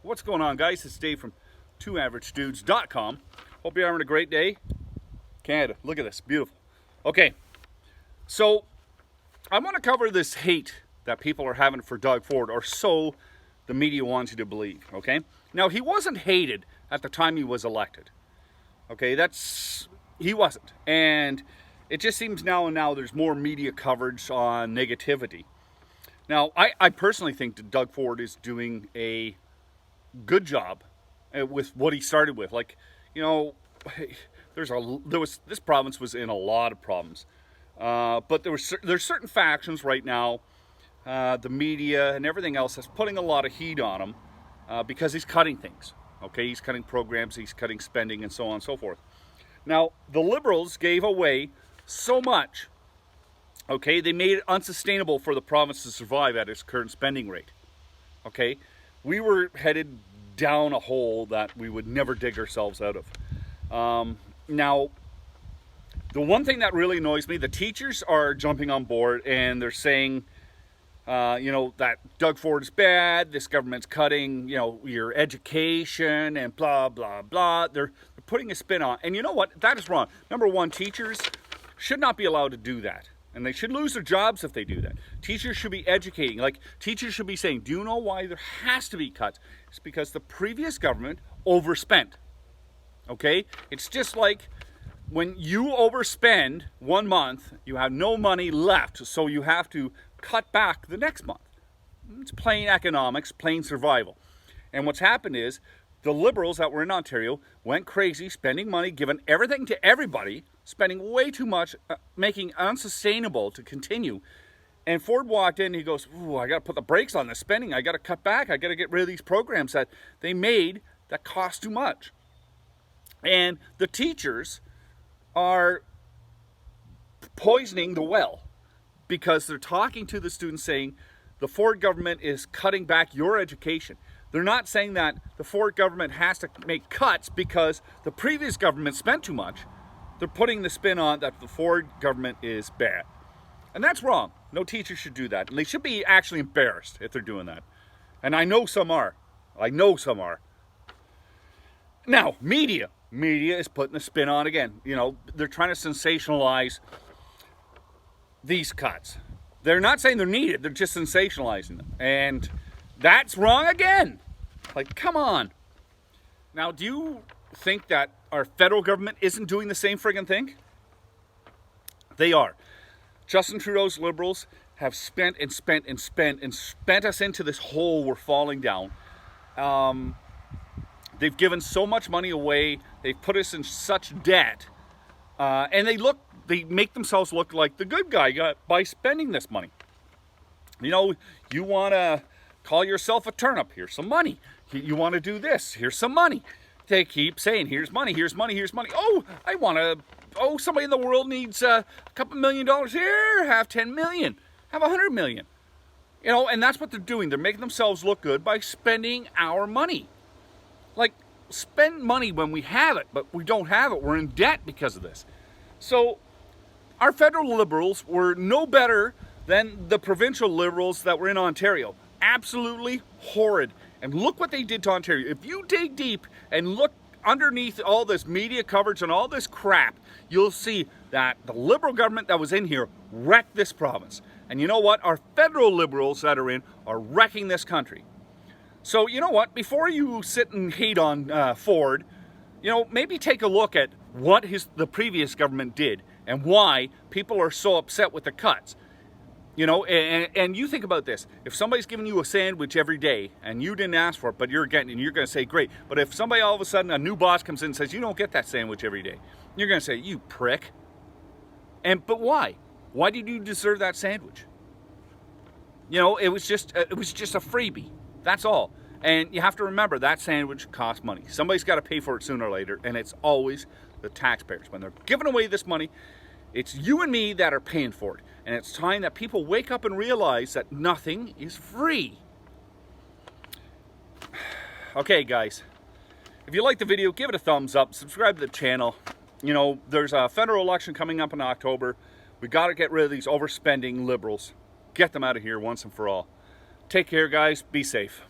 What's going on, guys? It's Dave from twoaveragedudes.com. Hope you're having a great day. Canada, look at this, beautiful. Okay, so I want to cover this hate that people are having for Doug Ford, or so the media wants you to believe, okay? Now, he wasn't hated at the time he was elected, okay? He wasn't. And it just seems now and now there's more media coverage on negativity. Now, I personally think that Doug Ford is doing a good job with what he started with. Like, you know, this province was in a lot of problems, but there's certain factions right now, the media and everything else, that's putting a lot of heat on him because he's cutting things. Okay, he's cutting programs, he's cutting spending, and so on and so forth. Now, the Liberals gave away so much. Okay, they made it unsustainable for the province to survive at its current spending rate. Okay, we were headed down a hole that we would never dig ourselves out of. Now, the one thing that really annoys me, the teachers are jumping on board and they're saying, that Doug Ford is bad, this government's cutting, your education and blah, blah, blah. They're putting a spin on. And you know what? That is wrong. Number one, teachers should not be allowed to do that. And they should lose their jobs if they do that. Teachers should be educating. Like, teachers should be saying, do you know why there has to be cuts? It's because the previous government overspent. Okay? It's just like when you overspend 1 month, you have no money left, so you have to cut back the next month. It's plain economics, plain survival. And what's happened is the Liberals that were in Ontario went crazy, spending money, giving everything to everybody, spending way too much, making unsustainable to continue. And Ford walked in and he goes, ooh, I got to put the brakes on this spending. I got to cut back. I got to get rid of these programs that they made that cost too much. And the teachers are poisoning the well because they're talking to the students saying the Ford government is cutting back your education. They're not saying that the Ford government has to make cuts because the previous government spent too much. They're putting the spin on that the Ford government is bad. And that's wrong. No teacher should do that. And they should be actually embarrassed if they're doing that. And I know some are. Now, media. Media is putting the spin on again. They're trying to sensationalize these cuts. They're not saying they're needed. They're just sensationalizing them. And that's wrong again. Like, come on. Now, do you think that our federal government isn't doing the same friggin' thing? They are. Justin Trudeau's Liberals have spent us into this hole we're falling down. They've given so much money away. They've put us in such debt. And they make themselves look like the good guy by spending this money. You want to call yourself a turnip, here's some money. You want to do this, here's some money. They keep saying, here's money, here's money, here's money. Somebody in the world needs a couple $1 million. Here, have 10 million, have 100 million. And that's what they're doing. They're making themselves look good by spending our money. Like, spend money when we have it, but we don't have it. We're in debt because of this. So, our federal Liberals were no better than the provincial Liberals that were in Ontario. Absolutely horrid. And look what they did to Ontario. If you dig deep and look underneath all this media coverage and all this crap, you'll see that the Liberal government that was in here wrecked this province. And you know what? Our federal Liberals that are in are wrecking this country. So you know what? Before you sit and hate on Ford, maybe take a look at what the previous government did and why people are so upset with the cuts. And you think about this. If somebody's giving you a sandwich every day and you didn't ask for it, but you're getting it, and you're going to say, great. But if somebody all of a sudden, a new boss comes in and says, you don't get that sandwich every day, you're going to say, you prick. But why? Why did you deserve that sandwich? It was just a freebie. That's all. And you have to remember that sandwich costs money. Somebody's got to pay for it sooner or later, and it's always the taxpayers. When they're giving away this money, it's you and me that are paying for it. And it's time that people wake up and realize that nothing is free. Okay, guys. If you like the video, give it a thumbs up. Subscribe to the channel. There's a federal election coming up in October. We got to get rid of these overspending Liberals. Get them out of here once and for all. Take care, guys. Be safe.